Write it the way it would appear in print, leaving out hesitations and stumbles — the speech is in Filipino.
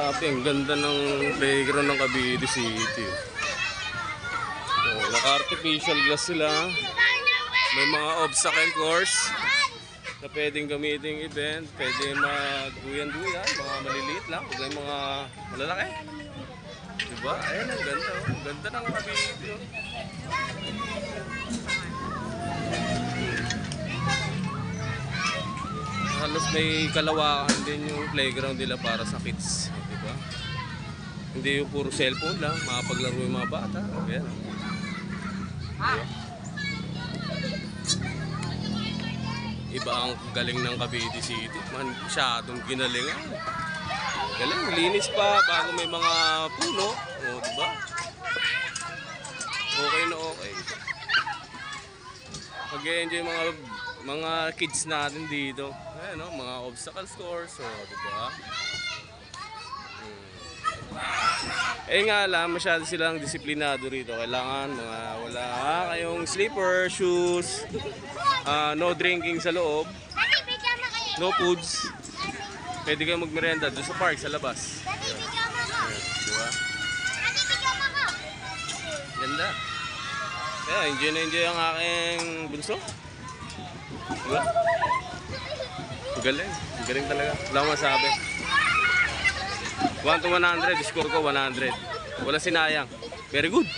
Grabe, ang ganda ng playground ng Cavite City. So, naka-artificial glass sila. May mga obstacle course na pwedeng gamitin event. Pwede mag-duyan-duyan, mga maliliit lang. Huwag lang mga malalaki. Diba? Ayan, ang ganda. Ang ganda ng Cavite. Halos may kalawakan din yung playground nila para sa kids, diba? Hindi yung puro cellphone lang, makapaglaro yung mga bata. Ayan. Diba? Iba ang galing ng Cavite City. Masyadong ginalingan. Galing, linis pa bago may mga puno. O, diba? Okay na okay. Mag-enjoy mga kids natin dito. Ayan, no? Mga obstacle course, so, diba? Eh nga lang, masyado silang disiplinado rito. Kailangan wala kayong slipper, shoes, no drinking sa loob, no foods. Pwede kayong magmerienda doon sa park, sa labas. Ayan, diba? Ganda. Yeah, enjoy na enjoy ang aking bunso. Diba? Galing. Galing talaga. Wala akong masabi. 1 to 100. Score ko 100. Wala sinayang. Very good.